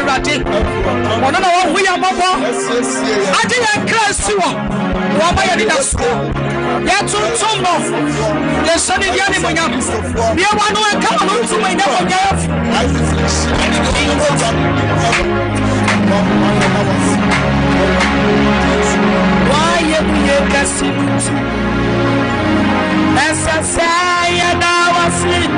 Radi. One of our we are mobile. I didn't cross you. One by the school. Yet to Tombo. The son of the animal. The one who come on to my why you as I say, now I sleep.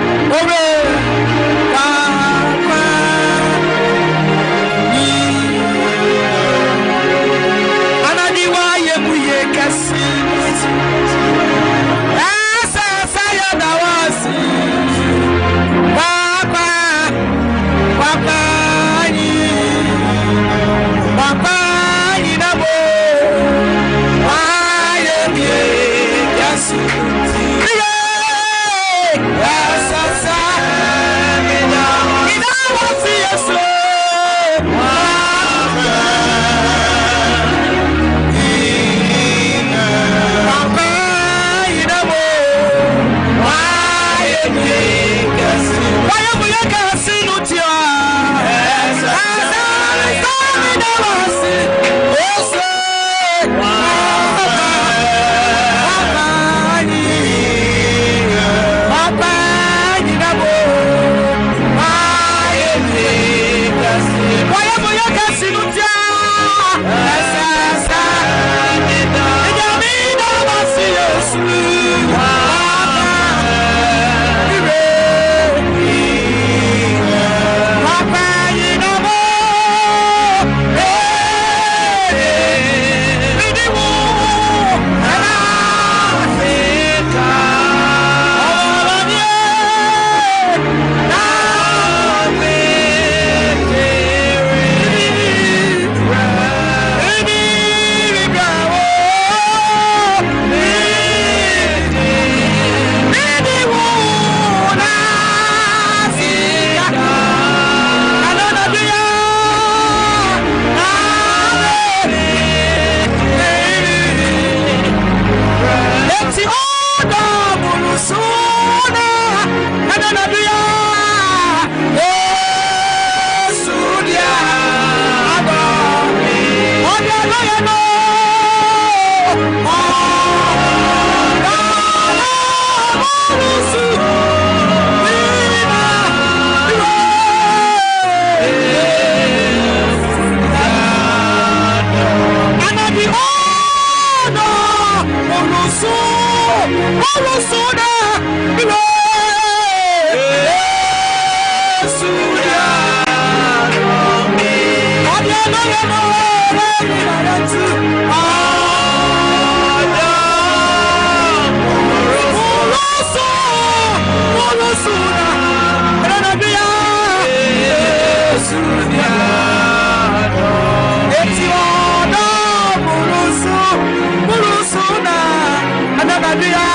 Yeah.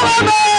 Holy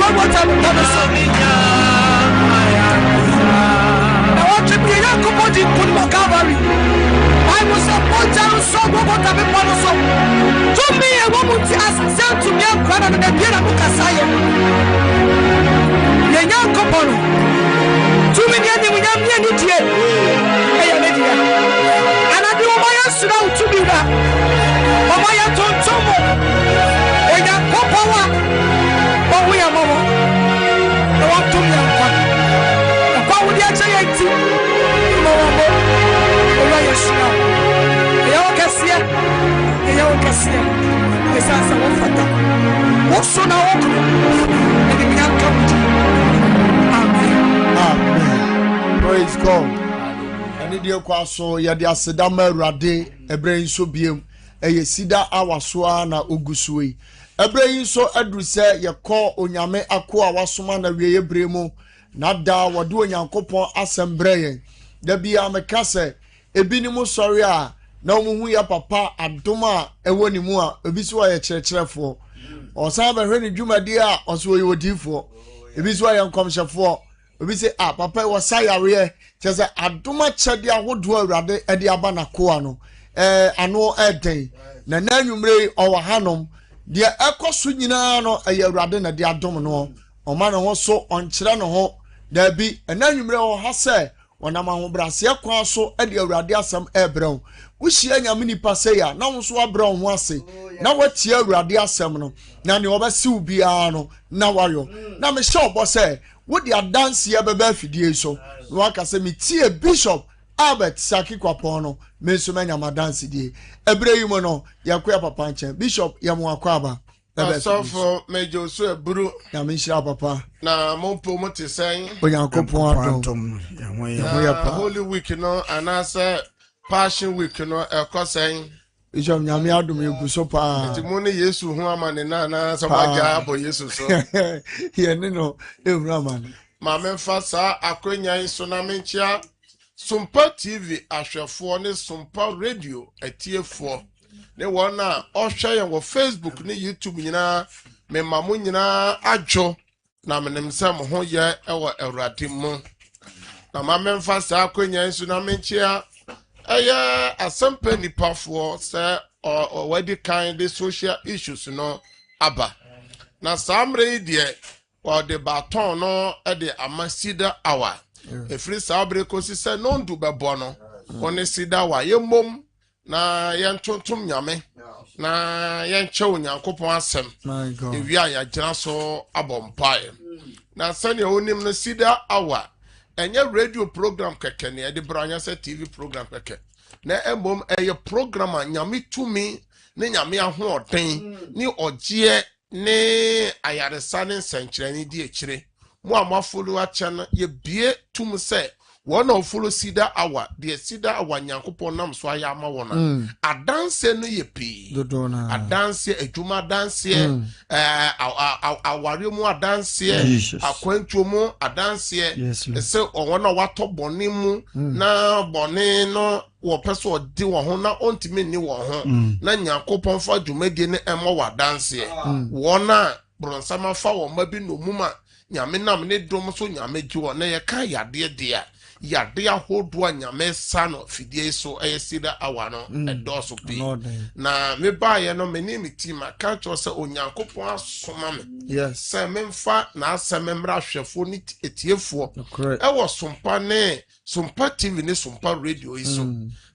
What I'm gonna say. I want to be a comedy put my cavalry. I was a potter so what I'm a so. To me, a woman sent to me a crowd and a piano Casaya. The young couple. To me, we have any tear. And I do my answer to be that. Mama, I told Tomo. And I pop our. But we are Mama. I want to be a pop. A pop with the anxiety. Mama, where is now? The Ocasia. The Ocasia. The Sasa of Fata. What's on our own? And the young couple. Amen. Praise God. And the Quaso, Yadia Sedama Rade, a brain so beam, a Sida Awaswana Ugusui. A brain so adruse, ya call Onyame Aqua Wasumana Rie Bremo, Nada, what doing Yankopon Assembray. There be a Macase, a binimu soria, no muya papa, Abdoma, a winimua, a biswa a church for. Or some a ready Juma dear, or so you would do for. A biswa and come for. We say papa was sayare just aduma chedia wo do awrade e de aba na koa no ano eden na nanwumre owo hanom de ekoso nyina no e awrade na de adom no o ma no ho so onkyere no ho da bi nanwumre o ha se wona ma ho brase kwa so e de awrade asem ebrɛw wo hia nyame nipa se ya na wo so abrɛw ho ase na watie awrade asem no na ne obasiw bia no na wayo na me hye obo se what the dance here bebe fidie so no aka say me tie Bishop Albert Saki Kwapono me so manya ma dance die ebre yi mo no yakoya papa nchen Bishop ya mo akwaba so for Major so eburu ya me hira papa na mo promote sen onyankopon adom ya Holy Week no anasa Passion Week no ekosen Bishop nyame adom eguso pa ti mo ne Yesu hu amane na so maja abo Yesu so ye ne no ewura man ma memfa sa akonya so na menchia Sumpa TV ahwefo ne Sumpa Radio atiefo ne wona ohwe ye wo Facebook ne YouTube nyina me mamu nyina adwo na menem se mo ho ye ewo Awurade mu na ma memfa sa akonya so na menchia aya asampa nipafo se o wadi kind the social issues no aba na samre die o de baton no e de amasida awa efri sabre kosi se no ndu bebo no one sida wa yemom na yentontom nyame na yenche onyankopon asem ewia ya gina so abompae na sane onim no sida awa enye radio program keke ne de branya se TV program keke na emom eye program nyame tumi ne nyame ahoɔden ni ogye ne ayaresa ne nsenkyerɛni di ekire mo amafolo acha na ye bie tum se wona ofolo sida awa de sida awa nyankopɔn nam so aya ama wona adanse no ye pi adanse adwuma adanse aware mu adanse akwantuo mu adanse se wona wato bɔne mu na bɔne no wo peso di wo ho na ontimi ni wo ho na nyankopɔn fa dwumadie ne emo wa adanse wona bronsama fa wo mabi no muma nyame nam ne dom so nyame gi wo na ye ka yade dia yade ahodo anyame sa no fidie so sida awa no edoso bi na me baaye no me ni me team aka cho se onyankopon asoma me se memfa na asememra hwefo ni etiefo wo Sumpa TV ne Sumpa Radio iso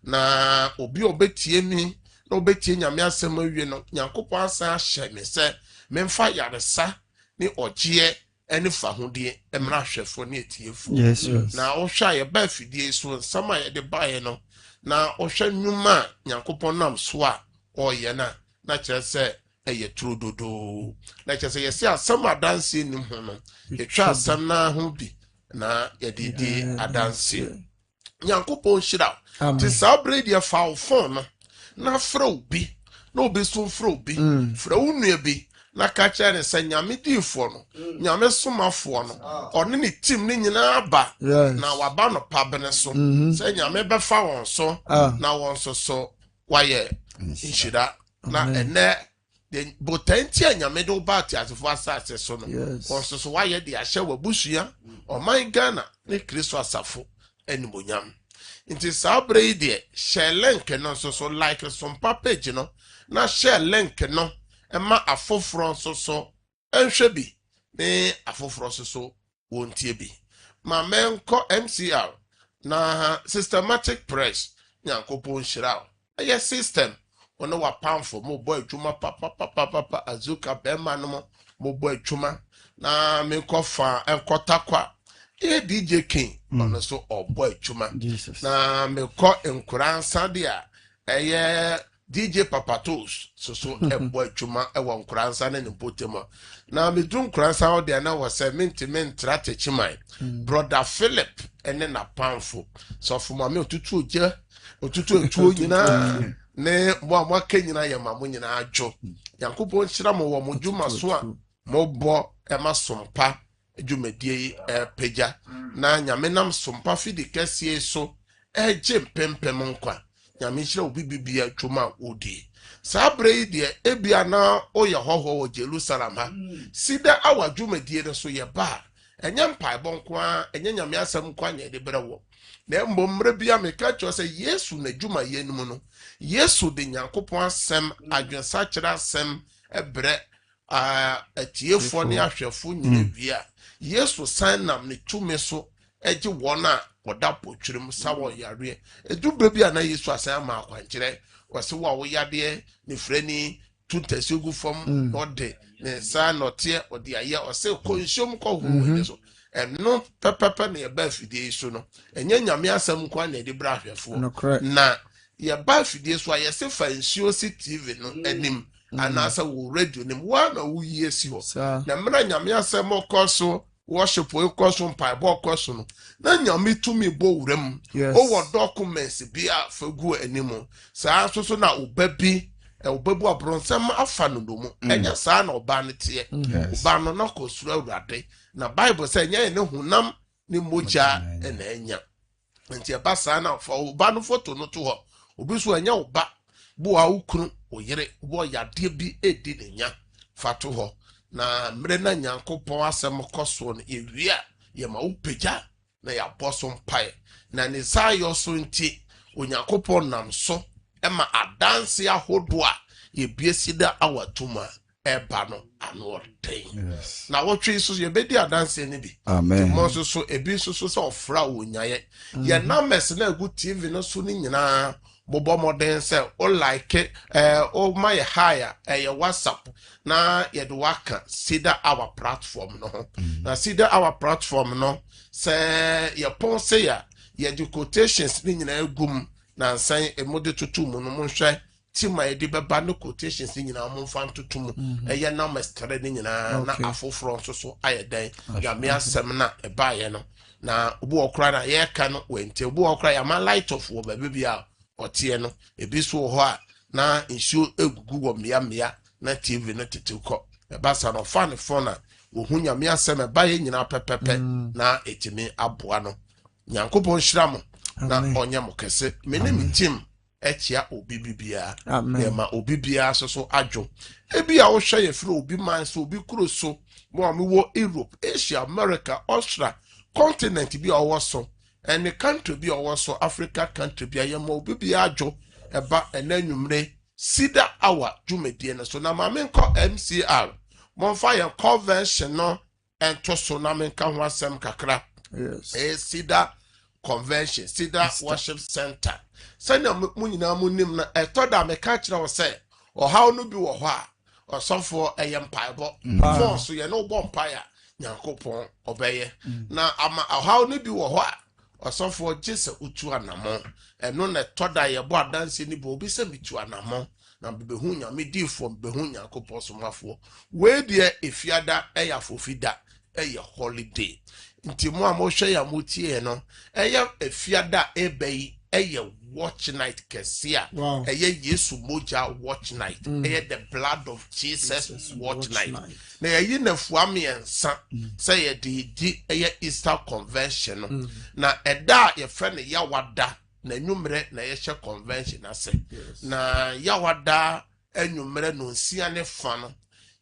na obi obetie mi na obetie nyame asem awie no nyankopon asa ahye me se memfa yaresa ni ogye eni fahudie emra hwefo ne etiefo na ohwa ye ba fidie so nsama ye de bae no na ohwa nnwuma nyankopon nam so a oye na kire se eye trudodo na kire se ye se asam adanse nim ho no ye twa asam na ho bi na ye didi adanse nyankopon shira ti sabre dia fa phone no na fra obi na obi so fra obi fra unua bi na kacha ne sanyame difo no nyame somafo no one ne team ne nyina aba na waba no pabene so sanyame befa won so na won so waye nshira na ene the botanti anyame do ba ti asefo asase so no onso so waye de ahye wabusua o man Ghana ne Kristo asafo animonyam nti sabre yi de share link no so like some page no na share link no ema afoforo so enhwe bi ne afoforo so wontie bi ma menko MCR na systematic press nyankopon shira eye system ono wa pamfo mo boy adwuma papa azuka bema no mo boy adwuma na menko fa enkotakwa DJ King ono so oboy adwuma na menko enkuransa dia eye DJ Papatos so eboy adwuma ewo enkuransa na nipotema na medun enkuransa o dia na wo se mentiment strategy brother Philip ene na pamfo so fuma me otutu oje otutu etuo nyina ne mo akanyina ye ma mo nyina adwo yankopon hira mo wo mo dwuma so a mo bo e ma sompa dwumadie pagya na nyame nam sompa fidi kase so eje mpempem nkwa nyame hira obi bibia dwuma odi sabre de ebia na oye hoho wo Jerusalem ha sida awa dwumadie no so ye ba enye mpai bonkwa enye nyame asem kwa nya de brewo na mbomre bia meka cho se Yesu na dwuma ye num no Yesu de nyankopon asem adwensa kira asem ebre atiefo ne ahwefo nyina bia Yesu san nam ne tume so eje wona oda potwirem sawo yare edubra bia na Yesu asan ma akwankire wose wo yade ne frani tuntasigu fom ode ne sa note ode aye ose konshom ko hu so eno pepepe na yeba fidie so no enye nyame asem kwa na de bra ahwefo na yeba fidie so aye se fa nsuo si TV no anim anasa wo radio nim wa na wo yie si ho na mra nyame asem okoso worship okoso mpa bo okoso no na nyame tumi bo wuram o wo documents bia fagu anim sa so na obabi obabu abronsam afa no domu enya sa na oba ne tie oba no na kosuru awurade na Bible say nya ne hunam ni moja na enya nti eba sa na fa oba no foto no to ho obi so enya oba bo a ukunu oyere bo yade bi edi ne nya fa to ho na mre na nyankopon asem koso no ewia ye ma upegya na ya boso mpae na ne sayo so nti onyankopon nam so ema adanse ahodo a ye biesida awatuma eba no ano den na wotwe so ye bedi adanse ne bi amen mo so ebi so so ofra wonyaye ye numbers na gu TV no so ni nyina bobo modern se o like o my higher ye WhatsApp na ye do waka sida our platform no na sida our platform no se ye pon se ya ye di quotations ni nyina egum na nsan emode tutu mu no monhwe tima edi beba no quotations nyina mo mfa tutu mu eye na mestre ni nyina na afoforo so ayeden ya me asem na eba ye no na obu okra na ye ka no wente obu okra ya ma light of wo ba bia otie no ebi so ho a na nsuo egugu wo mia na TV no tetuko eba sa no fan na ohunya me asem eba ye nyina pepepe na etimi aboa no nyankopon hyiram na onye mokese mene mitim echia obi bibia ma obi bia so adwo ebi a wo hwe ye firi obi man so obi kuro so mo wo Europe Asia America Australia continent bi owo so any country bi owo so Africa country bi ye ma obi bia adwo eba enanwumre sida hour dwumedie no so na ma menko MCR mo fa ye convention no ento so na menka ho asem kakra sida convention sida worship center sanya munyina munim na etoda me ka kire wo se o haw no bi wo ho a osofo eyempaibo force ye no bo mpaia nyankopon obeye na ama haw no bi wo ho a osofo jese utu anamo eno na etoda ye bo adanse ni bo obi se bitu anamo na bebehu nyame di fo behu nyankopon somafo we de efiada eyafofida eye holiday nti mo amhwe ya motie no eye efiada ebei eye watch night kesia eye Yesu moja watch night eye the blood of Jesus watch night na eye nafuam yensa say ye di eye Easter convention na eda ye friend yawada na nwumre na ye hye convention ase na yawada enwumere no nsia ne fa no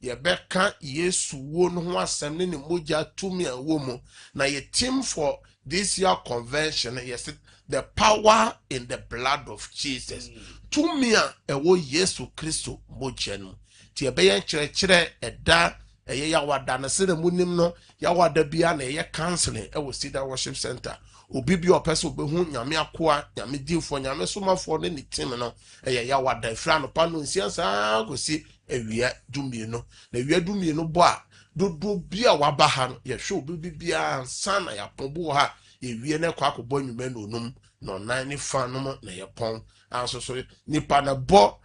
yɛbɛka Yesu wo no ho asɛm ne mogya tumi a wo mu na yɛ team for this year convention yes the power in the blood of Jesus tumi a ɛwɔ Yesu Kristo mogya no ti yɛbɛyɛ kyerɛkyerɛ ɛda ɛyɛ yawada na sɛ munim no yawada bia na ɛyɛ counseling ɛwɔ Cedar Worship Center obi bi opese obehu nyame akoa nyame dinfo nyame somafo ne team no ɛyɛ yawada ifra no pa no nsiansa gosi ewia dumienu na ewia dumienu bo a dodo bia waba ha no yɛ hwe obi bia ansa na yapɔbo ha ewia na kwa akɔbɔ nwuma no onum no nan ne fa no na yɛ pɔn anso so nipa na bɔ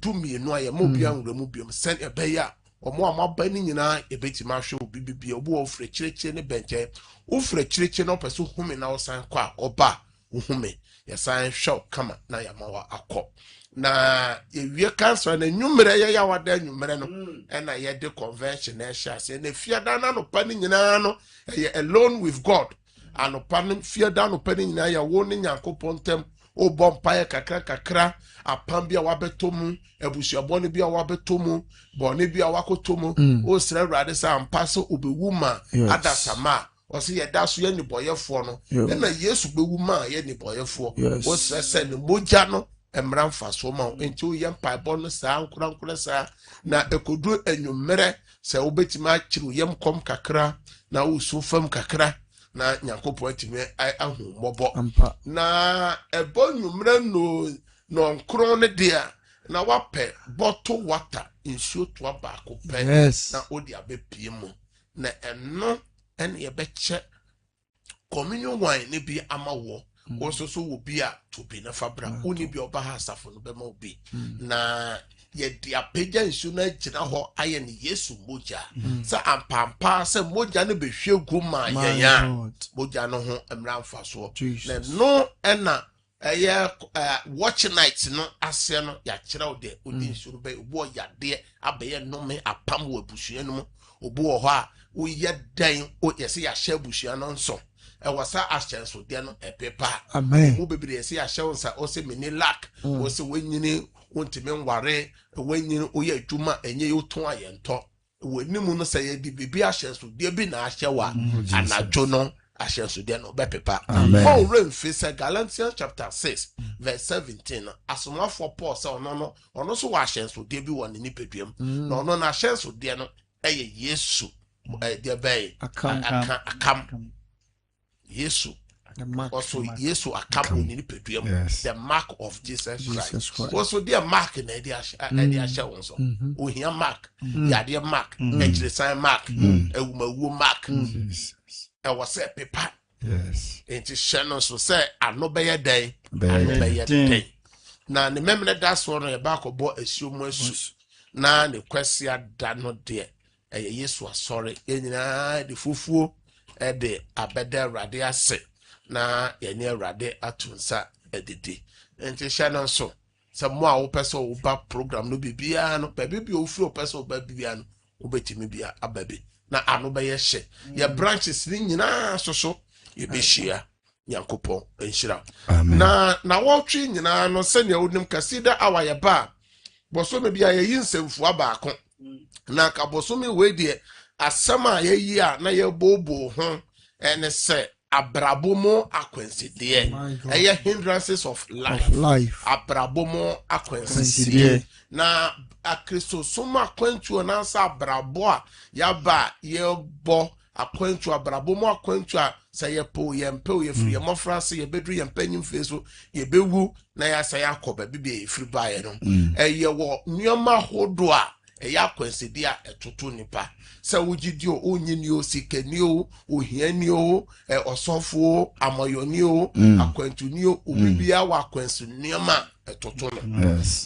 dumienu a yɛ mo bia nwuramu biom sɛn ɛbɛya omo amaba ni nyina ebetima hwe obi bia obo ofre kyerɛkyerɛ ne bɛnkyɛ ofre kyerɛkyerɛ no pɛso home na osan kwa oba home yɛsan hwɛ kama na yamawa akɔ na ewie cancer na nwumere yɛ yawada nwumere no ɛna yɛ de convention na ɛhyɛ ase na fiada na no pa ni nyina no ɛyɛ alone with God anopa no fiada no pa ni nyina yɛ wo ne Nyankopɔn ntem obɔ mpae kakra apam bia wabɛtomu ebusuabɔ ne bia wabɛtomu bɔne bia wakotomu o sra Awurade sa ampa so obewu ma adasama ɔse yɛda so yɛ niboyɛfoɔ no na Yesu bewu ma yɛ niboyɛfoɔ o sra sɛ ne mogya no emra mfa so ma enti o yɛ mpaebɔ no saa nkura saa na ekodu enwumere sɛ obetima akyiru yɛm kom kakra na o so fam kakra na Nyankopɔn atime ahu mmɔbɔ na ɛbɔ nwumere no nkron ne dia na wapɛ bottle water nsuo to abaako pɛ na odi abepie mu na ɛno ɛne yɛbɛkyɛ communion wine ne bi ama wo also so wo bi a to bi na fabra oni bi oba ha asafo no bɛma obi na yɛde apagya nsuo na gyina hɔ ayɛ ne Yesu mogya sɛ ampampa sɛ mogya no behwe gu ma yɛya mogya no ho mmra mfa so na no ɛna watch night no ase no ya kyerɛw de odi nsuo bɛ obo yade abɛyɛ nome apam wɔ abusua no mu obo wɔ hɔ a woyɛ dan o yɛse ya hyɛ abusua no nso ɛwasa ahyɛnso de no ɛpepa amen mo bebre yɛse ya hyɛw nsa o se mini lack o se wanyini wontime nware wanyini o yɛ adwuma enye yo ton ayɛntɔ wanimu no sɛ yɛ di bibi ahyɛnso de bi na ahyɛwa anadwo no ahyɛnso de no bɛpepa Paul remfi sɛ Galatians chapter 6 verse 17 asomafo Paul sɛ ɔno so wɔ ahyɛnso de bi wɔ ne nipaduam na ɔno na ahyɛnso de no ɛyɛ Yesu de bɛyɛ akam Yesu also Yesu akam ne nipaduam the mark of Jesus Christ also the mark na ɛde ahyɛ wɔn so ohia mark yadeɛ mark ɛkyerɛsan mark ewumawu mark ɛwɔ sɛ pepa enti hyɛ no so sɛ ano bɛyɛ dɛn na ne memene da so no yɛ ba akɔbɔ asuo mu asu na ne kwasia da no deɛ ɛyɛ Yesu asɔre nyinaa de fufuo ɛde abɛda Awurade ase na yɛne Awurade atonsa ɛdidi enti hyɛ no so sɛ mo a wopɛ sɛ woba program no bibia no baabi bi ofiri wopɛ sɛ woba bibia no wobɛtumi bia aba bi na ano bɛyɛ hye yɛ branches ni nyinaa so yɛbɛhyia Nyankopɔn enhyira na wɔtwe nyinaa no sɛnea wonim kasida awa yɛ ba bosome bia yɛyi nsɛmfua baako na ka bosome we de asɛm a yɛyi a na yɛbobo ho ɛne sɛ abrabomo akwansideɛ ɛyɛ hindrances of life abrabomo akwansideɛ na akristo soma akwantuo na sa abrabo a yaba yɛbɔ akwantuo abrabomo akwantuo a sɛ yɛpo yɛmpɛ yɛfiri yɛmɔfra se yɛbɛduru yɛmpanyim fie so yɛbɛwu na yɛasɛ yɛakɔ baabi bi yɛfiri baeɛ no ɛyɛ wɔ nneɛma hodo a ɛyɛ akwansidi a ɛtoto nipa sɛ wogidi o onyini o sikani o ohiani o ɔsɔfo amayoni o akwantuni o obibia wa akwansu nneɛma ɛtoto no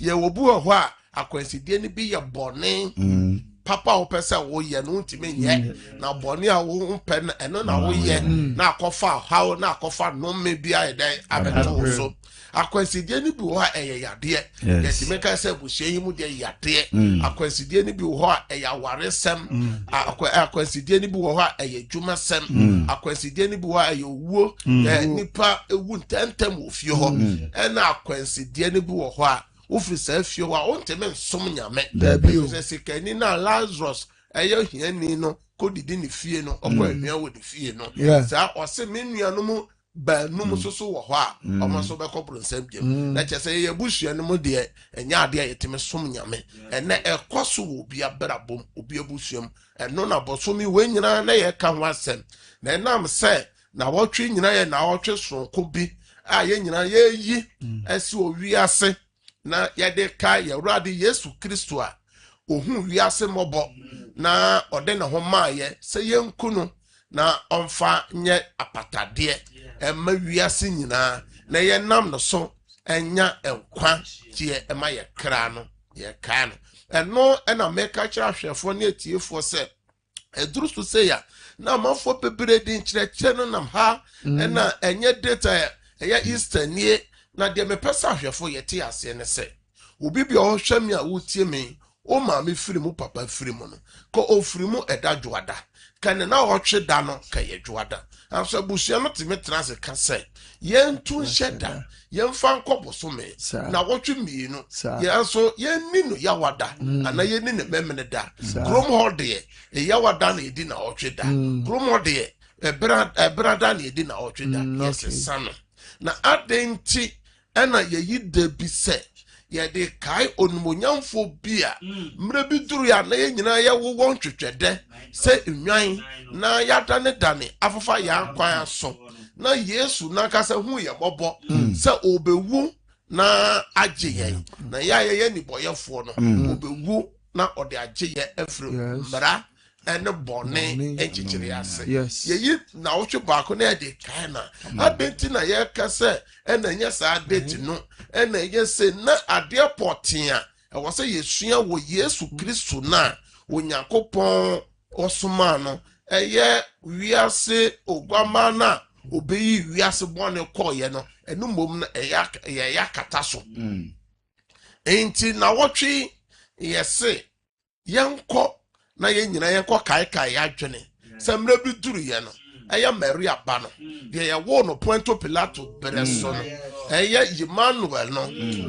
yɛ wobu hɔ a akwansidi ne bi yɛ bɔne papa wopɛ sɛ woyɛ no ntimi nyɛ na bɔne a wo mpɛ no ɛno na woyɛ na akɔfa haw na akɔfa nome bi ayɛ dɛn abɛto so akwansidie ni bi wɔ a ɛyɛ yadeɛ yɛtimi ka sɛ buhyɛ yi mu deɛ yadeɛ akwansidie ni bi wɔ hɔ a ɛyɛ awaresɛm akwansidie ni bi wɔ hɔ a ɛyɛ dwumasɛm akwansidie ni bi wɔ a ɛyɛ owuo nipa ewu ntɛntɛm wɔ fie hɔ ɛna akwansidie ni bi wɔ hɔ a ufiri sa fie wa on teme nsom nyame Dabi se kani na Lazarus eyo hiani no kodidi ne fie no okwa anua wo de fie no sa ose menua no mu ba num soso wo ho a omo so be kobro nsam biem na chese ye busua no mu de enya ade a yetime som nyame ene ekoso wo obi abrabom obi abusuam eno na bosomi we nyina na ye ka ho asem na enam se na wotwe nyina ye na wotwe sonko bi a ye nyina ye yi asi owi ase na ye de ka ye Awurade Yesu Kristo a ohun wi ase mobo na ode na ho maaye se ye nkunu na onfa nye apatade emma wi ase nyina na ye nam no so enya enkwa tie ema ye kra no ye ka no eno ena meka kira hwefo ne atiefo se eduru so se ya na mafo bebere din kire no nam ha ena enye data eya Easter nie na de mepesa hwefo ye tie ase ne se obi bi o hwam a wotie me o ma me firi mu papa firi mu no ko ofiri mu eda dwoada kan na otwe da no ka ye dwoada anso busia no timi transe ka se ye ntu nheda ye mfa nkoboso me na wotwe mienu ye anso ye ni no yawada ana ye ni ne memene da krom hode e yawada na edi na otwe da krom hode ebrada na edi na otwe da yes sano na adenti ena ye yide bi se ye de kai onumonyamfo bia mre bi duru ya na ye nyina ye wo won twetwede se nwan na yada ne dane afafa ya kwan aso na Yesu na kasa hu ye bobo se obewu na agye ye na ya ye ni boyefo no obewu na ode agye ye afro mra ene bone enchichiri ase ye na wohwe baako na de kai na abenti na ye kasa ena nya sa date no ena ye se na ade potia e wo se yesua wo Yesu Kristo na Onyankopɔn osoma no eye wiase ogwama na obeyi wiase bone koye no enu mom na ya kata so enti na wotwe yese yenko na ye nyina yenko kai adwene se mra bi duru ye no eye Maria ba no de ye wo no Ponto Pilato bereso no eye Emmanuel no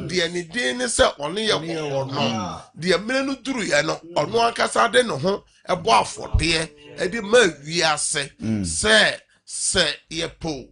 de ni din ni se ono ye wo no de mra no duru ye no ono ankasa de no ho ebo afode e de ma wiase se ye po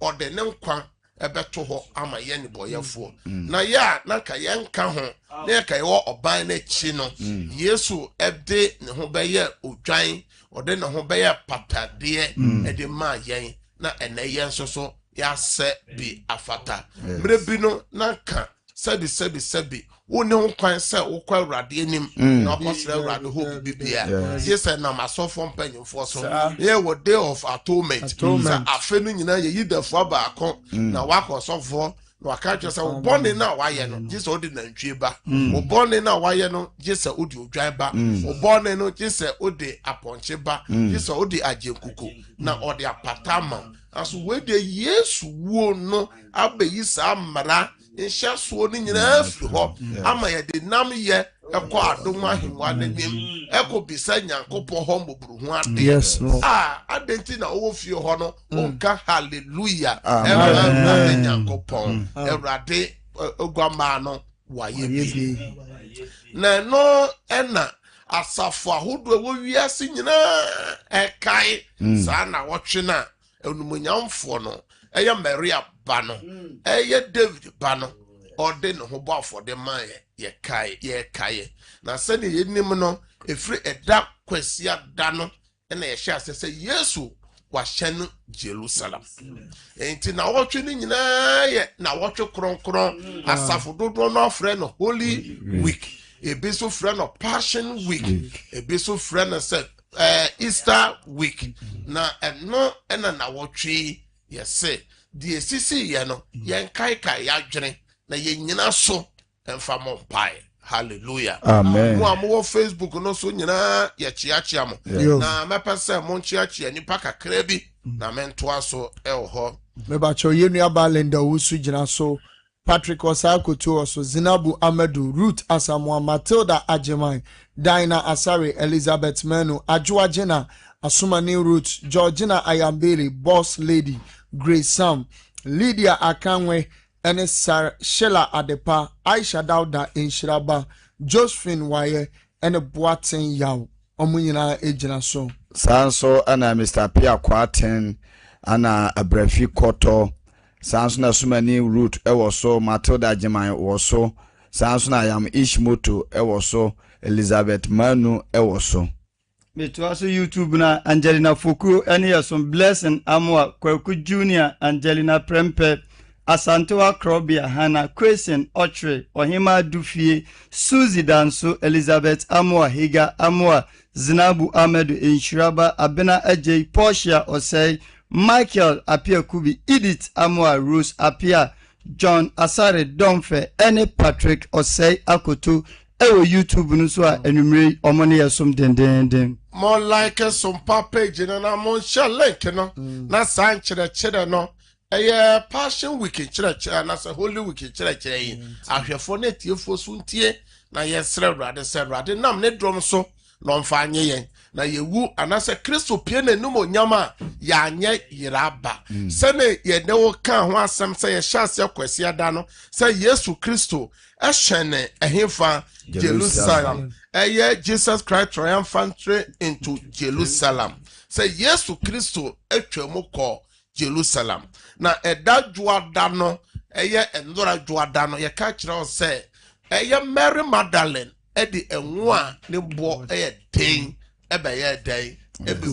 ode ne nkwa ebeto ho ama ye ni boyefo na ya na ka ye nka ho na ka ye oban na chi no Yesu ede ne ho beye odwan ode ne ho beye patade ede ma yen na ene ye nsoso ya se bi afata mre bi no na ka sebi woni ho kwan se wokwa Awurade anim na okosere Awurade ho bibia yesa na masofo mpanyimfo so ye wo day of atonement sa afenu nyina ye yidafo abaako na wakosofo na wakaje se obone na waye no jisa odi na ntwe ba obone na waye no jisa odi odwan ba obone no jisa odi aponche ba jisa odi ajenkuku na odi apatama aso we de Yesu wo no abayi sa mara insha so ni nyina fi ho ama ye de nam ye ekọ adom ahemwa nanim ekọ bisa Nyankopɔn ho mboburu ho ade adenti na owo fie ho no onka hallelujah Ewurade Nyankopɔn Ewurade ogwama no waye bi na no ena asafo ahodo wo wiase nyina ekai sa na wotwe na enumonyamfo no eye Maria ba no eye David ba no ode no ho bo afode man ye kai na se ne yenim no efri eda kwasia da no na ye hye ase se Yesu wa hye Jerusalem enti na wotwe ni nyina ye na wotwe kronkron asafo dodo no afre no Holy Week ebi so frɛ no Passion Week ebi so frɛ no se Easter Week na eno na wotwe ye se die sisi ye no yen kai ya dwene na ye nyina so emfa mo pai hallelujah amen mo amo Facebook no so nyina ye chiachia mo na mepese mo chiachia nipa kakra bi na mentoa so ho me ba cho ye nua balenda wo su gyina so Patrick Osakoto also Zinabu Amedu Ruth Asamoah Matilda Ajeman Dina Asare Elizabeth Menu Ajua Jena Asumani Ruth Georgina Ayambele Boss Lady Grace Sam Lydia Akanwe ene Sar Shela Adepa Aisha Dauda Inshiraba Josephine Waye ene Boaten Yaw omo nyina ejina so sanso ana Mr. Pia Kwaten ana Abrafi Koto sanso na Sumani Root ewo so Matilda Jeman wo so sanso na Yam Ishmoto ewo so Elizabeth Manu ewo so Metu aso YouTube na Angelina Foku ene yason Blessing Amwa Kwaku Junior Angelina Prempe Asantewa Krobia Hana Christian Ochre Ohima Dufie Suzy Danso Elizabeth Amwa Higa Amwa Zinabu Ahmedu Inshiraba Abena Ajay Portia Osei Michael Apia Kubi Edith Amwa Rose Apia John Asare Domfe ene Patrick Osei Akoto ewo YouTube nuso a enumre omone yesom dendenden more like some page na mo share link no na san chere no passion week chere na say holy week chere yi ahwefo na tiefo so ntie na yesre Awurade se Awurade nam ne drom so no mfa anye yen na yewu anase Kristo pie na num onyama ya anye yiraba se ne ye ne wo kan ho asem se ye hyase kwasi ada no se Yesu Kristo ehwene ehemfa Jerusalem Jesus Christ triumphantly into Jerusalem se Yesu Kristo etwemu ko Jerusalem na eda juada no endora juada no ye ka kire o se Mary Magdalene edi enwo a ne bo den ye den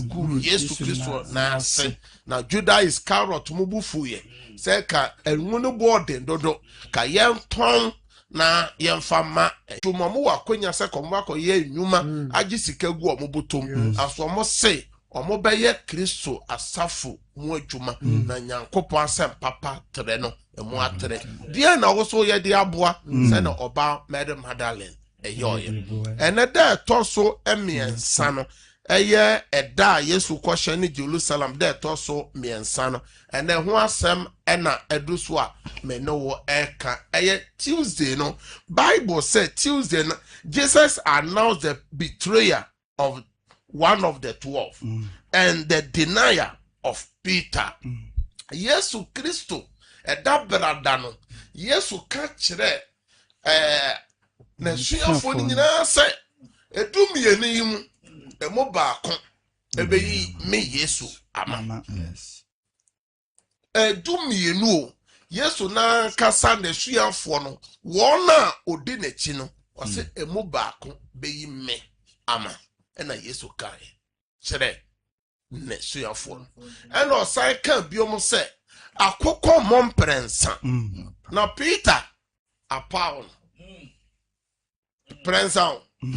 gu Yesu Kristo na ase na Judas Iscariot mubufuye se ka enwo no bo den dodo ka yenton na yemfama tumamu wakonya se komwa akoye enwuma agisika gu omobotom aso mo se omobeye Kristo asafo mu adwuma na Nyankopon asem papa tere no emu atere die na wo so ye de aboa se na oba Mary Magdalene eyoye eneda toso emiensa no eye eda Yesu kwahye ni Jerusalem de toso miensa no ene ho asem ena eduso a me no wo eka eye Tuesday no Bible said Tuesday no, Jesus announced the betrayer of one of the 12 and the denier of Peter. Yesu Kristo eda brada no Yesu ka kire na suafo ni nyina se edumie ni yimu emo baako ebeyi me Yesu ama yes edumie nu Yesu na kasa na suafo no wona odi na chi no o se emo baako beyi me ama na Yesu kai kire na suafo ena osai kan biom se akokọ momprensa na Peter apaun prensa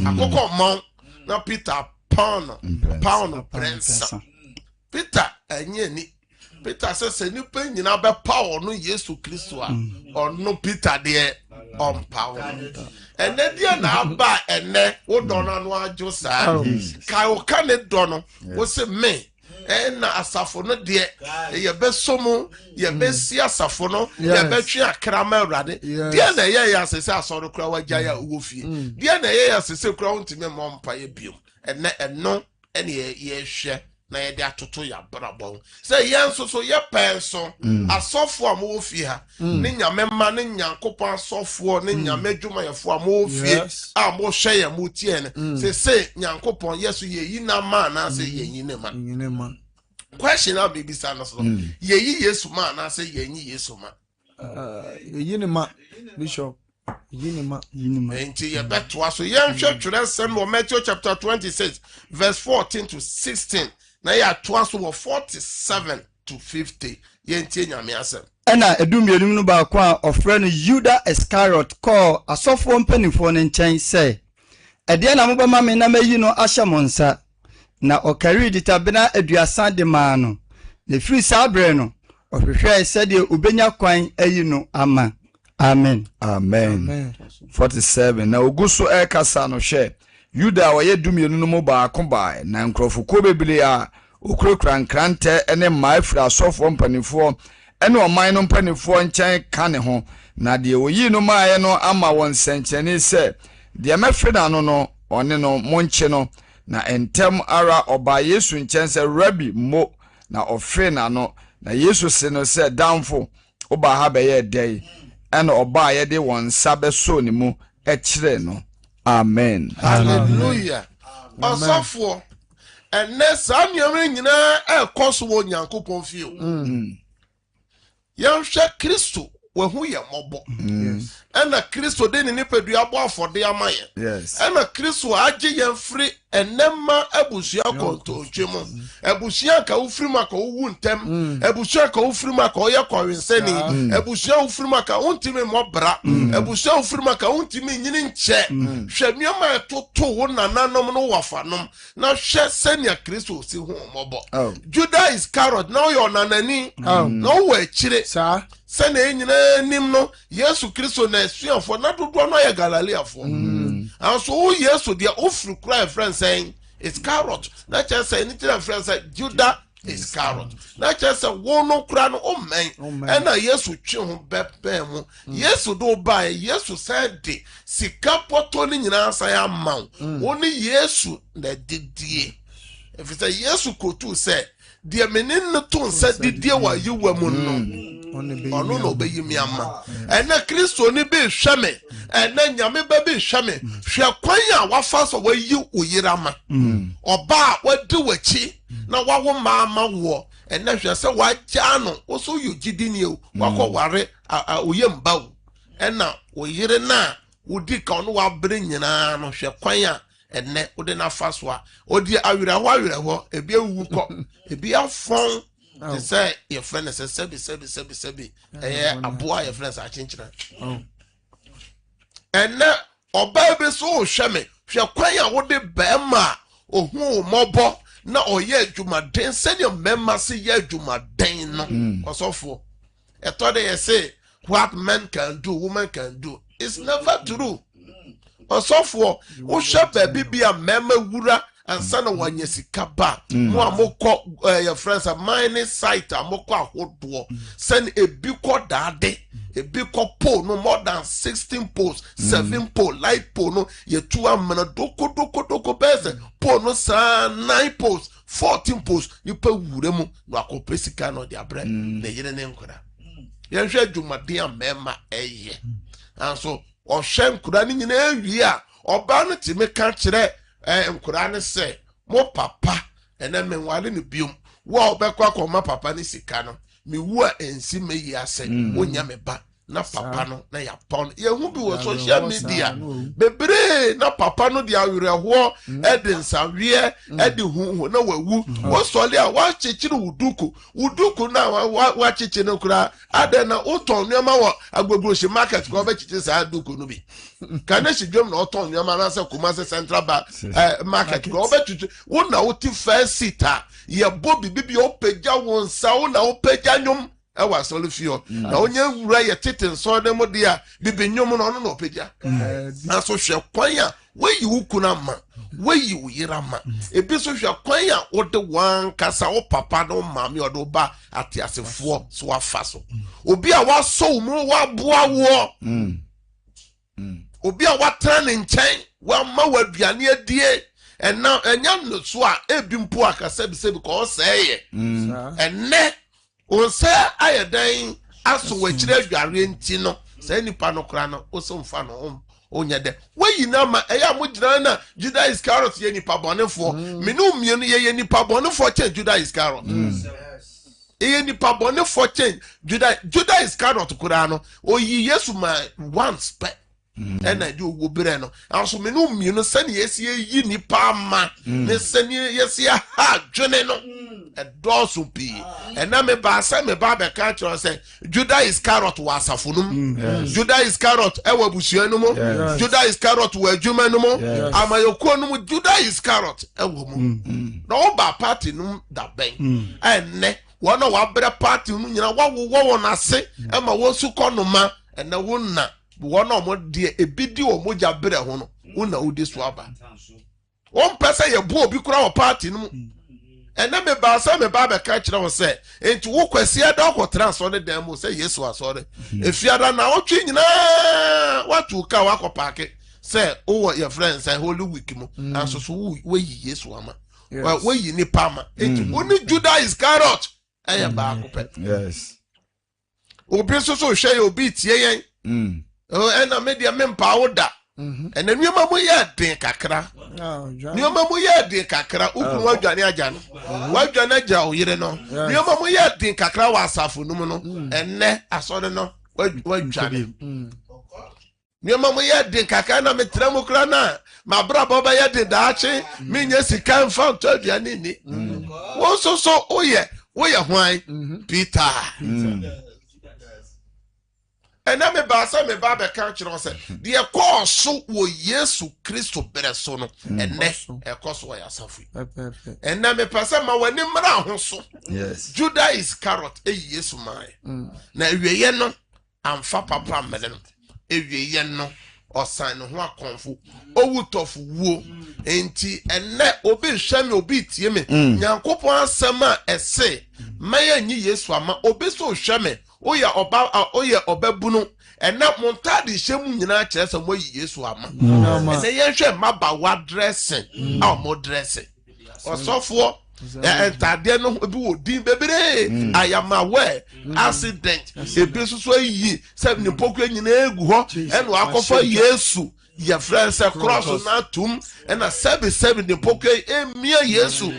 akokọ mon na Peter pound prensa Peter enye ni Peter se ni pe nyina be power no Yesu Kristo a ono Peter de on power ene dia na aba ene wo dono no ajo sa kai o ka ne dono wo se me na asafo no de ye be somu ye be si asafo no ye be twe akrama Awurade dia na ye ya sese asoro kura wagya ya wo fie dia na ye ya sese kura wontime mo mpa ye biom ene eno ene ye hwe na ye de atoto ya brabon say yenso so ye penso asofo amwo fie ha ne nyame ma ne Nyankopon asofo ne nyame dwuma yefo amwo fie amwo hwe ya mutie ne say Nyankopon yeso ye yi na ma na say ye yi ne ma question na baby sana so ye yi Yesu ma na say ye yi Yesu ma ye ne ma Bishop Yinima. Enti ye beto aso ye nhwe twere sem wo Matthew chapter 26 verse 14 to 16 na ya to aso wo 47 to 50 ye ntie nyame asem ena edumienum no ba kwa ofre no Judas Iscariot call asofo mpanifo ne nchen say ede na mobama me na mayi no ahye monsa na okari ditabena aduasa de ma no ne free sabre no ohwehwe sede obenya kwan ayi no ama Amen. Amen. 47. Na oguso ekasa no hwe. Yuda waye dumienu no mo baako bae na nkrofoko bebele a okurokura nkrante ene maifra asofo mpanifo ene oman no mpanifo nchen ka ne ho na de oyi no maaye no ama won senchene se de mefreda no no one no monche no na entem ara oba Yesu nchen se Rabbi mo na ofre na no na Yesu se no se damfo oba ha be ye dei ɛna ɔbaa yɛde wɔn nsa bɛso ne mu ɛkyerɛ no. Amen. Hallelujah. Osafo ene saa nneɛma nyinaa ɛkɔ so wɔ Nyankopɔn fie o. Yɛnhwɛ Kristo wahu yɛ mmɔbɔ. Ɛna Kristo de ne nipadua bɔ afɔde ama yɛn. Ɛna Kristo agye yɛn firi enema abusua kɔntɔntwe mu. Abusua ka wofiri ma ka wowu ntɛm. Abusua ka wofiri ma ka ɔyɛ kɔwensɛni. Abusua wofiri ma ka wontimi mmɔbra. Abusua wofiri ma ka wontimi nyini nkyɛ. Hwɛ nneɛma ɛtoto wo nananom no wafanom. Na hwɛ sɛnea Kristo si ho mmɔbɔ. Judah Iscariot na ɔyɛ ɔnanani. Na ɔwɔ akyire. Sɛnea ɛnyina nim no Yesu Kristo na esuafo na dodoɔ no yɛ Galileafo. Anso wo Yesu deɛ ofiri kura friend saying Iscariot. Na kyerɛ sɛ ne tira friend say Judah Iscariot. Na kyerɛ sɛ wo no kura no ɔmɛn. Ɛna Yesu twe ho bɛbɛn mu. Yesu do ba Yesu sɛ de sika pɔtɔ ne nyinaa sɛ ama wo ne Yesu na didie. Efi sɛ Yesu kotu sɛ deɛ menin no to nsa didie wa yiwa mu no. Ono no be yimi ama ena Kristo ni be hweme ena nyame be hweme hwe kwan a wafa so wayi oyirama oba wadi wachi na wawo maama wo ena hwe se wagya no wo so yogidi ni o wakọ ware oyemba wo ena oyire na wodi ka no wabre nyina no hwe kwan a ene wodi na fa so a odi awirehọ ebi ewu kọ ebi afọn. They say your friend is sebi. Aboa your friends are changing. And now, baby so shame. She acquire what the bema or who mobo na or ye Jumaden. Send your member see ye Jumaden or so forth. I thought they say what men can do, women can do. It's never true. Or so forth. O shop a baby a member wura. And son of one yesika ba mo amoko your friends are mining site amoko ahodo send a biko dade a biko pole no more than 16 poles 7 pole light pole no ye 2 amena doko bese pole no sa 9 poles 14 poles you pe wure mu no akopesika no dia bre na yire ne nkura ye hwe dwumade amema eye and so o hwe nkura ni nyina awie a oba no ti me ka kire nkura ne se mo papa ena menwale ne biom wo obekwa akoma papa ne sika no me wu a ensi meyi ase wonya me ba na papa no na ya pon ye hu bi wo social media bebre na papa no dia werehwo edinsawie edi hu na wawu wo sole a wa chechiri wuduku na wa cheche no kura ade na uton nyama wo agbogroshi market ko be cheche sa duku no bi kana shidwem na uton nyama na se Kumasi Central Bank market ko be cheche wo na uti first seater ye bobi bibi opegya wonsa wo na opegya nyom ewa solufio na onye wura ye tete nso de mo dia bibinyom no no opegya na so hwe kwan a weyi wukuna ma weyi uyira ma ebi so hwe kwan a wode wan kasa wo papa no maami odo ba atiasefo so wafa so obi a waso mu waboa wo obi a watra ne nkyɛn wa ma waduane adie ena enya no so a ebi mpo akasa bi se bi ko seye enne onse ayedan aso wachire adware nti no sa nipa no kra no osomfa no onya de wayi na ma eya mo gina na Judah Iscariot ye nipa bonefo menu mienu ye nipa bonefo che Judah Iscariot ye nipa bonefo che Judah Iscariot kra no oyi Yesu ma once pe ena di owo bere no anso menu mienu sane yesi yi nipa ma ne sane yesi ha dwene no edoso pi ena me ba sa me ba be ka kiro say Judah Iscariot was afunum Judah Iscariot e wa busua no mo Judah Iscariot wa adwuma no mo amayoko no mo Judah Iscariot e wo mu na o ba party no da ben enne wona wa bere party no nyina wo na se e ma wo su konoma ena wo na wona mo de ebidi o moja bere ho no wona odi so aba on pese ye bo obi kura wo party no ena me ba sa me ba be ka kire wo se enti wo kwasi ada ko transfer ne dem mo se Yesu asore efiada na otwe nyina watu ka wa ko parke se o your friends say holy week mo anso so we yi Yesu ama we yi ni pama enti oni Judah Iscariot aya ba ko pe yes obi so hwe ye obi tie yen ɛna media mempa woda ɛna nneɛma mu yɛ den kakra nneɛma mu yɛ den kakra ukuru wadwane agya no wadwane agya oyere no nneɛma mu yɛ den kakra wɔ asafo no mu no ɛnɛ asɔre no wadwane nneɛma mu yɛ den kakra na metra mu kura na mabrabɔ bɛyɛ den daakye menyɛ sika mfa ntɔ aduane ni wɔn nso so woyɛ hwan Peter ɛna me ba sɛ me ba bɛka kyerɛ sɛ deɛ kɔɔ so wɔ Yesu Kristo bere so no ɛnɛ ɛkɔ so wɔ yɛasafo ɛna me pɛ sɛ ma w'ani mmra ho so Judas Iscariot ɛyi Yesu mae na awieyɛ no amfa papa mmele no awieyɛ no ɔsan ne ho akɔnfo owu tɔfo wuo enti ɛnɛ obi hwɛ me obi tie me Nyankopɔn asɛm a ɛse mɛyɛ nyi Yesu ama obi so hwɛ me oya oba bunu ɛna montade hyɛ mu nyina kyerɛ sɛ mo yi Yesu ama ɛnɛ yɛhwɛ mabawa dressing a mo dressing ɔsɔfoɔ entade no bi wɔ din bebre ayamawe accident ebi so yi sɛ ne pokua nyina egu hɔ ɛna akɔfa Yesu yɛ frɛ sɛ cross na tum ɛna sɛbi ne pokua emia Yesu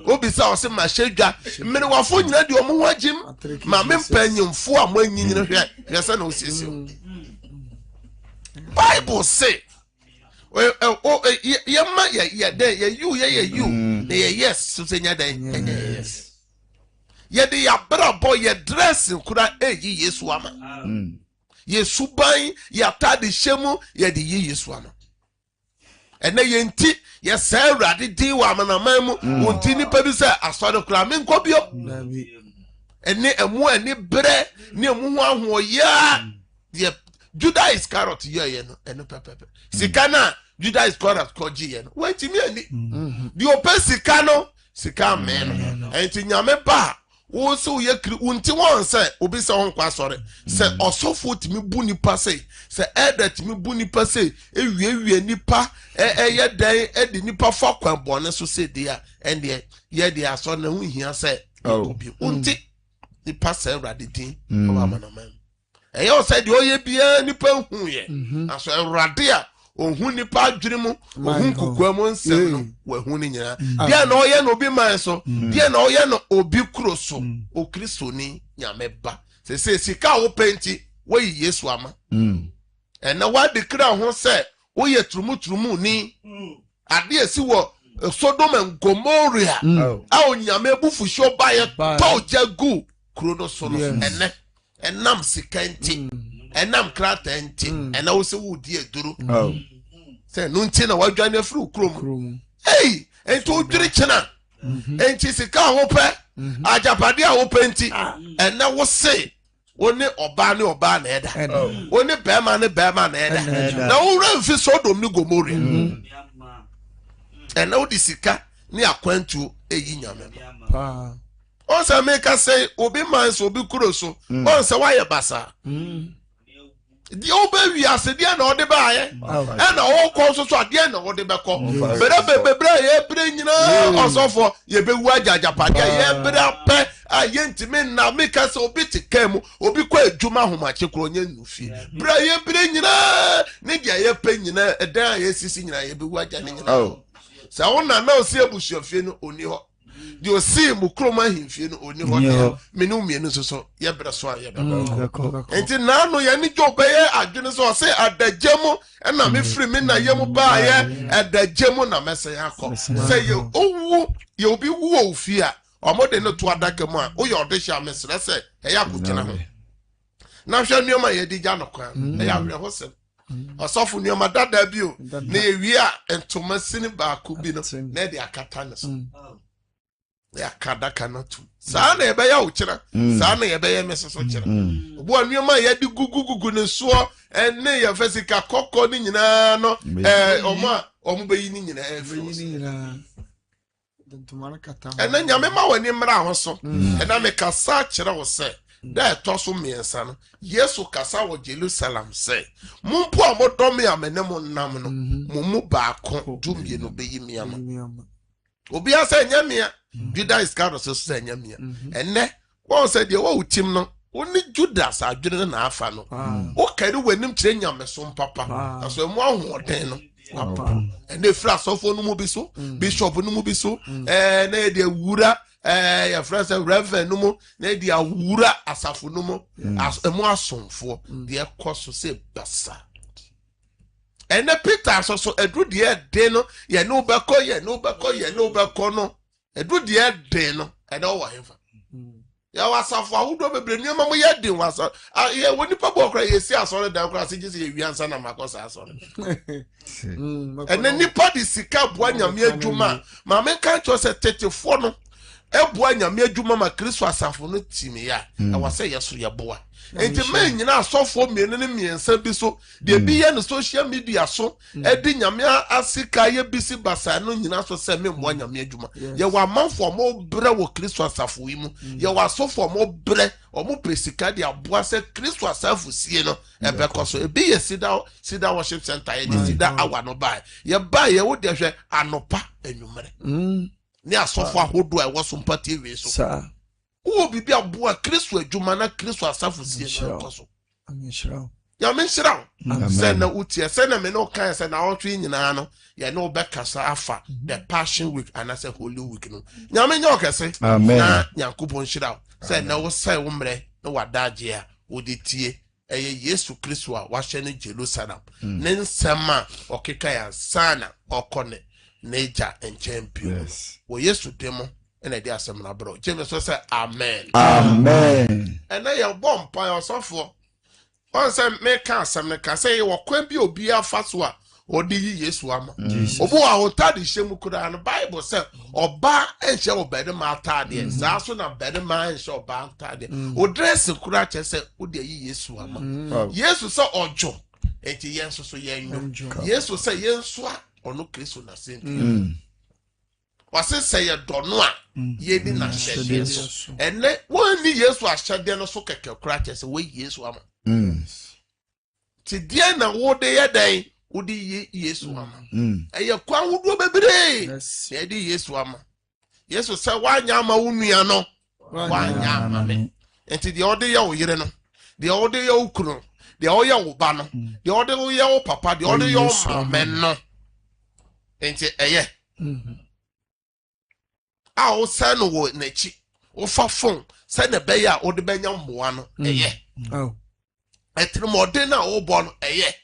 obisa ose ma hwedwa mmere wafo nyina de omo ho agim ma mempanyimfo a mo anyinyina hwɛ sɛ na osiesie Bible say yema ye yes so senya den yes ye de ya brabo ye dress kura eyi Yesu ama Yesu ban ya tade hyemu ye de yi Yesu ama ene ye nti ye say Awurade din wa amanaman mu wonti nipa bi say asɔre kura me nkobio ene emu ani bre ne emu ho ahoya ye Judas Iscariot ye no ene pepepe sika na Judas Iscariot koji ye no wanti mi ani di ope sika no sika me no enti nyame ba wo so ye kri wonti won say obi se won kwa asɔre se osofo timi bu nipa say se elder timi bu nipa say ewie nipa ye dan de nipa fa kwan bone so say dia ende ye de asɔre na hu hia say obi wonti nipa say Awurade din o amanaman o say de oye bia nipa hu ye aso Awurade a ohun nipa adwene mu ohun kokwa mu nsem no wa hu ni nyina dia na oye no obi man so dia na oye no obi kuro so o Kristo ni nyame ba se sika wo penti wo yi Yesu ama na wa declare ho se wo ye trumu ni ade esi wo Sodom and Gomorrah a onyame bufuhyo ba ye to jagu kuro no so no enam sika enti enam krata enti ena wo se wo di eduru se no nti na wadwane afru krom hey ento dwiri chena enti sika ho pe ajapade a wo pe enti ena wo se woni oba na eda woni bema na eda na wo remfi Sodom ni Gomorrah ena wo di sika ni akwantu eyi nyame pa on se make say obi man so obi kuro so on se why basa di obewi ase dia na ode ba ye na wo ko so ade na ode be ko bebre ye bre nyina osofo ye bewu ajajapade ye bre pe ayentime na make say obi tikam obi kwa adwuma homache kro nya nufi bre ye bre nyina ne dia ye pe nyina edan ye sisi nyina ye bewu aja ne nyina sa wona na osi abusuafie no oni ho di osi mu kroma himfie no oni ho menu mienu so ye bre so a ye be enti na no ye ni jobe ye adwene so se adagemu na me firi me na ye mu ba ye adagemu na mese yakọ se ye owu ye obi wu ofie a omode no to adaka mu a o ye odehia mesere se e yakotena ho na hwe nuoma ye digya no kwan e ya hwe ho se osofo nuoma dada bi o na ye wi a entoma sini ba ko bi no na de akata ne so ya kadaka no tu saa na ebe ya wo kira saa na ebe ya mesoso kira obo anuoma ya di gugugugu ne so ene ya fasika kokko ni nyina no omo be yi ni nyina ene nyame ma wani mra ho so ena me kasa kira wo se da to so miensa no Yesu kasa wo Jerusalem se mumpo amodome amenemo nam no mumu ba ko dumye no be yi miama obi asa nyamia Judas Iscariot so senya mia enne won se de wo utim no Only Judas adwene na afa no. O kari wenim kire nyamesom papa. Aso emu ahoden no. And the flash of no mu bi so, bishop no mu bi so, na de wura your friends reverend no mu, na de wura asafo no mu, as emu asomfo, de koso se basa. And the Peter so edu de no, ye no beko no. Edu de no, and all whatever. Ya wasafo ahudo bebre niam mo ye din wasa ye woni pa bo kra ye si asore dan kra se gise ye wiansa na makosa asore ene nipa di sika bo anyame adwuma ma me kan cho se 34 no e bo anyame adwuma ma Kristo asafo no timi ya e wase yeso ye boa enti men nyina asofo mienu ne miensa bi so de bi ye no social media so e di nyame asika ye bisi basa no nyina so se me mo anyame adwuma ye wa manfo mo bre wo Kristo asafo yi mu ye wa asofo mo bre o mo pesika de aboa se Kristo asafo sie no e be koso e bi ye sida worship center ye sida awa no ba ye wo de hwe anopa enwumere ni asofo ahodo e wo so mpati we so Uwo bibi abua Kristo adwuma na Kristo asafo sie na koso. Amishra. Ya menshira. Se na utie se na me no kan se na otwe nyina no ye no be kasa afa the Passion Week and as a Holy Week no. Nya me nyo kese. Na Yakubon shira. Se na wo sai wo mre na wadaje a oditie eye Yesu Kristo a wahye ne Jerusalem. Ne nsema okeka ya sana okone nature and champion. Wo Yesu demo and I dare some bro. James will say amen. Amen. And I am bomb by yourself. Once I make some can say you can be obia faswa or di yes wama. Obo a hotadi shemu kuda and Bible say oba and shall better matadi and zaso na better man shall bantadi. O dress and kuracha say udi yes wama. Yes say ojo. Eti yes so yen. Yes say yen swa or no Christ na same. Wase say ye dono a ye ni na hyede ene won ni Yesu ahyede no so keke kra kyese we Yesu ama ti die na wo de ye dan wo di Yesu ama eye kwa wudo bebre ye di Yesu ama Yesu say wanya ama wo nua no wanya ama me enti de ode ye wo yire no de ode ye wo kunu de o ye wo ba no de ode ye wo papa de ode ye wo mama no enti eye o say no wo nachi o fa phone say na be ya o de benya mboa no eye etremode na o bo no eye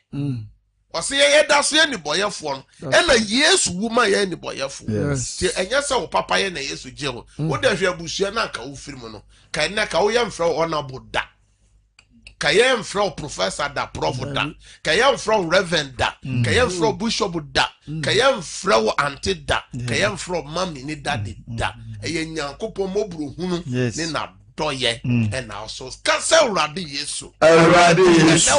o say ye da so ye ni boyefo no e na Yesu wuma ye ni boyefo ti enya say o papa ye na Yesu je wo de hwe abusua na ka wo firim no ka na ka wo ye mfra honorable da ka ye mfra professor da prof da ka ye mfra reverend da ka ye mfra bishop da ka ye mfra auntie da ka ye mfra mami ni daddy da eye nyankopon mobru hunu ni na doye e na so ka se urade Yesu e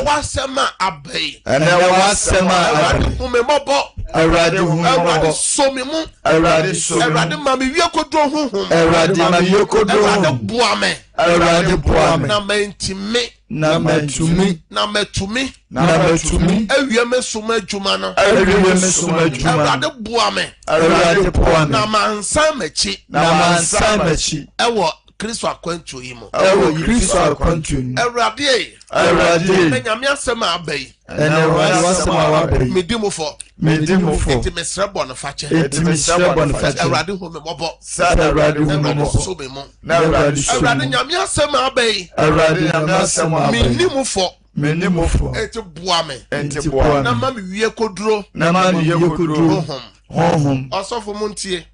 wa sema abai and wa sema humembo Erade humembo somimu erade mami wiekodro huhum mami wiekodro erade buame na mentime na metumi ewieme soma adwuma no erade buame na mansan machi ewo Kristo akwantu yi mo erade nyame asem abai medimu fo enti mesrebo no fache erade ho me mobo erade nyame asem abai medimu fo enti buame na ma mi wie koduro honhom asofo muntie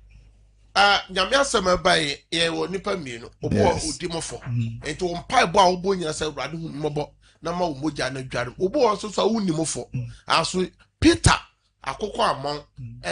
nyame asem abai ye wo nipa mienu obo odimofo enti wo mpai bo a wo bo nyina se erade ho mobo na ma wo moja na dware obo so so wunimofo aso Peter akoko amon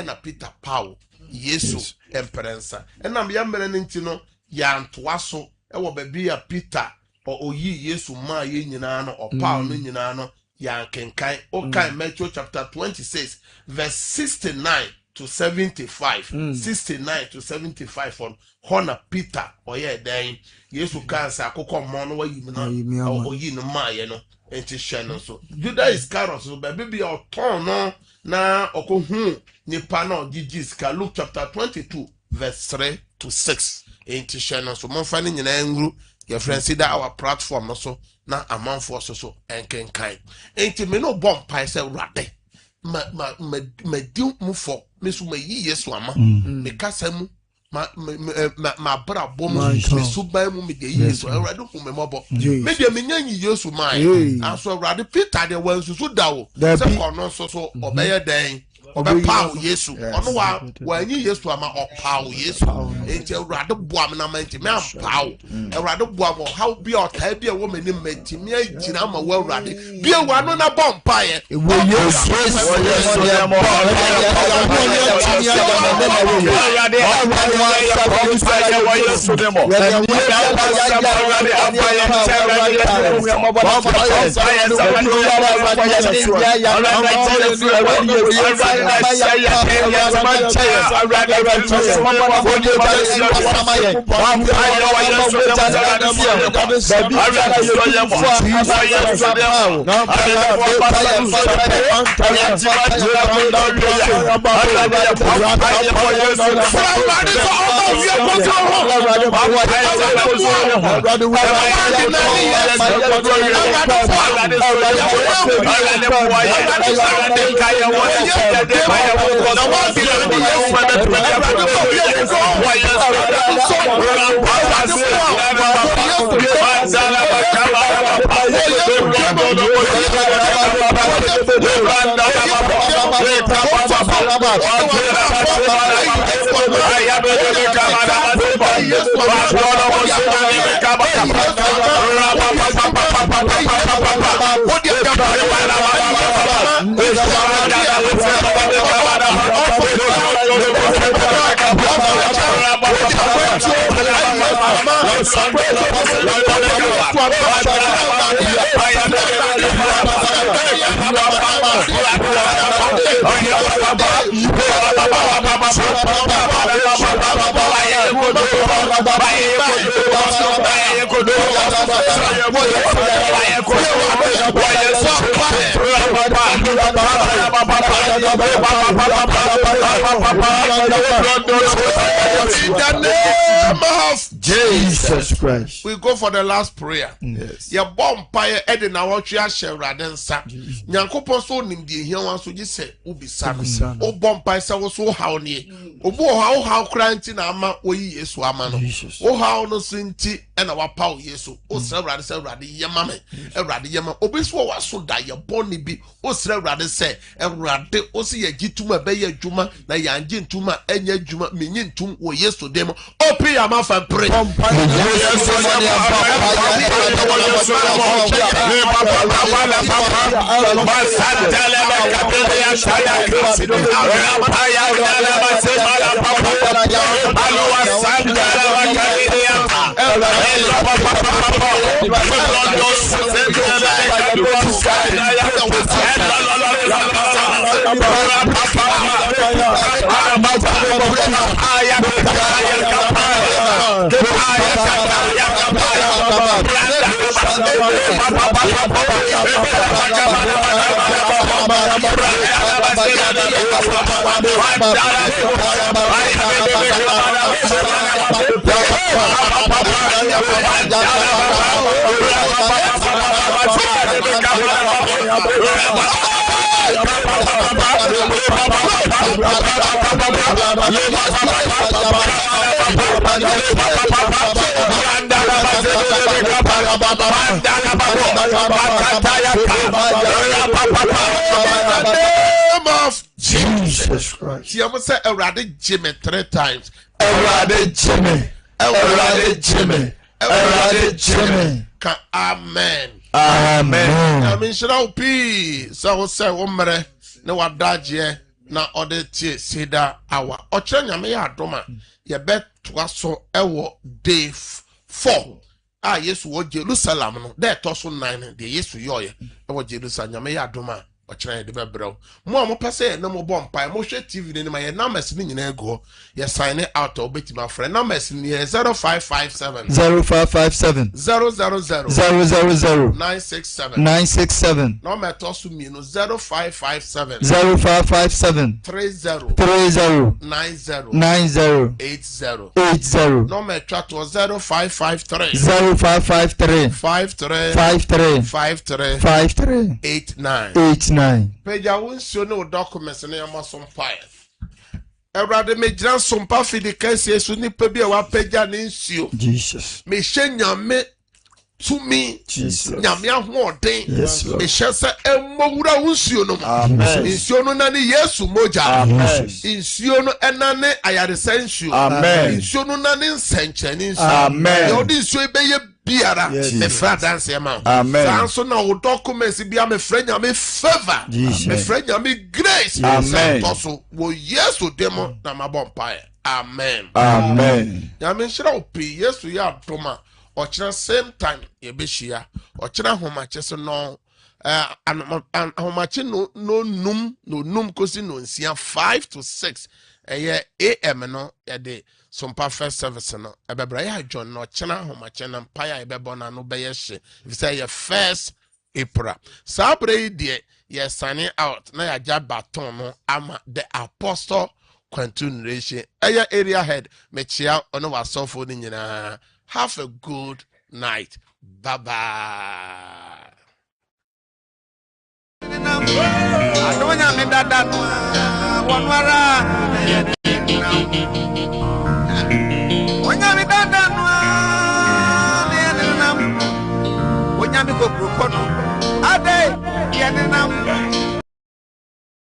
na Peter Paul Yesu emperensa na me yamere nti no ya ntoa so wo baby ya Peter oyi Yesu ma ye nyina no o Paul no nyina no ya kenkan o kan Matthew chapter 26 verse 69 to 75 69 to 75 on Hona Peter oye den Yesu kansa akoko amon no wayi na oyi no ma ye no enti hwe so Judas Iscariot so baby be oton no na okohu nipa na ogigis ka Luke chapter 22 verse 3 to 6 enti hwe so monfa ne nyina ngru your friends see that our platform no so na amanfo so enkenkan enti me no bomb pai say rade ma di mu for me so ma yi Yesu ama me kasa mu ma bra bom me so ban mu me de Yesu rade ku me mobo me de me nyanyi Yesu mai aso rade Peter de wan so da wo se kono so obeye den Obepaw Yesu ono wa anyi Yesu ama opaw Yesu enti awrade boam na manti me ampaw awrade boam how be otai be wo mani manti me agina ama wo awrade bia wa no na bompa ye wo Yesu in the name of Jesus Christ. We go for the last prayer. Yes. Your bonfire Eden na watch ya shewrade nsa. Nyankopon so nimdie hia wan so gi se obisa no. O bonfire se wo so haw ne. Obo haw kranti na ama oyi Yesu ama no. O haw no sinti e na wapaw Yesu. O sewrade yema me. Ewrade yema obi so wa so da ye boni bi. O sewrade se ewrade o se ye gituma be ye adwuma na ya anje ntuma enya adwuma menyi ntum wo Yesu dem. Open your mouth and pray. Jesus Christ. You must say Erade Jimmy 3 times. Erade Jimmy. Erade Jimmy. Erade Jimmy. Amen. Amen. I mean, should I be so say umre no wadaje na ode tie sida awa. Oche nyame ya adoma. Ye bet so ewo day 4. Yesu wo Jerusalem no. De to so 9 de Yesu yoye. Ewo Jerusalem nyame ya adoma. ɔkyerɛ de bɛbrɛw mo a mo pɛsɛ na mo bɔ mpa mo hwɛ TV ne ma yɛ numbers ne nyina ego yɛ sign out obetimi afrɛ numbers ne 0557 0557 000 967 no meto so mi no 0557 30 90 80 no metwa to 0553 53 89 Peja wonsuo ne documents ne yamaso mpae Ebrade me gyina sompa fidi kase Yesu nipa bi a wa peja ne nsuo Jesus me hyenyame tumi nyame ahoɔden ɛhyɛ sɛ ɛmmɔwura wo nsuo no mu nsuo no na ne Yesu mogya nsuo no ɛna ne ayaresa nsuo nsuo no na ne nsɛnkyɛne nsuo yɛ wode nsuo bɛyɛ biara mefra danse ma saa nso na wo documents bia mefra nyame favor mefra nyame grace sɛ tɔ so wo Yesu demo na mabɔ mpaeɛ amen nyame nhyira wo pii Yesu yɛ adoma Ochina same time yebeshia ochina homache so no homache no num kosi no nsia 5 to 6 AM no yede sompa first service no ebebra ya John no ochina homache na mpaya ebebo na no beye hye if say your first April sabre die ye signing out na ya ja baton no ama the apostle continuation area head mechia ono wasofo ni nyina. Have a good night. Bye-bye. Onyami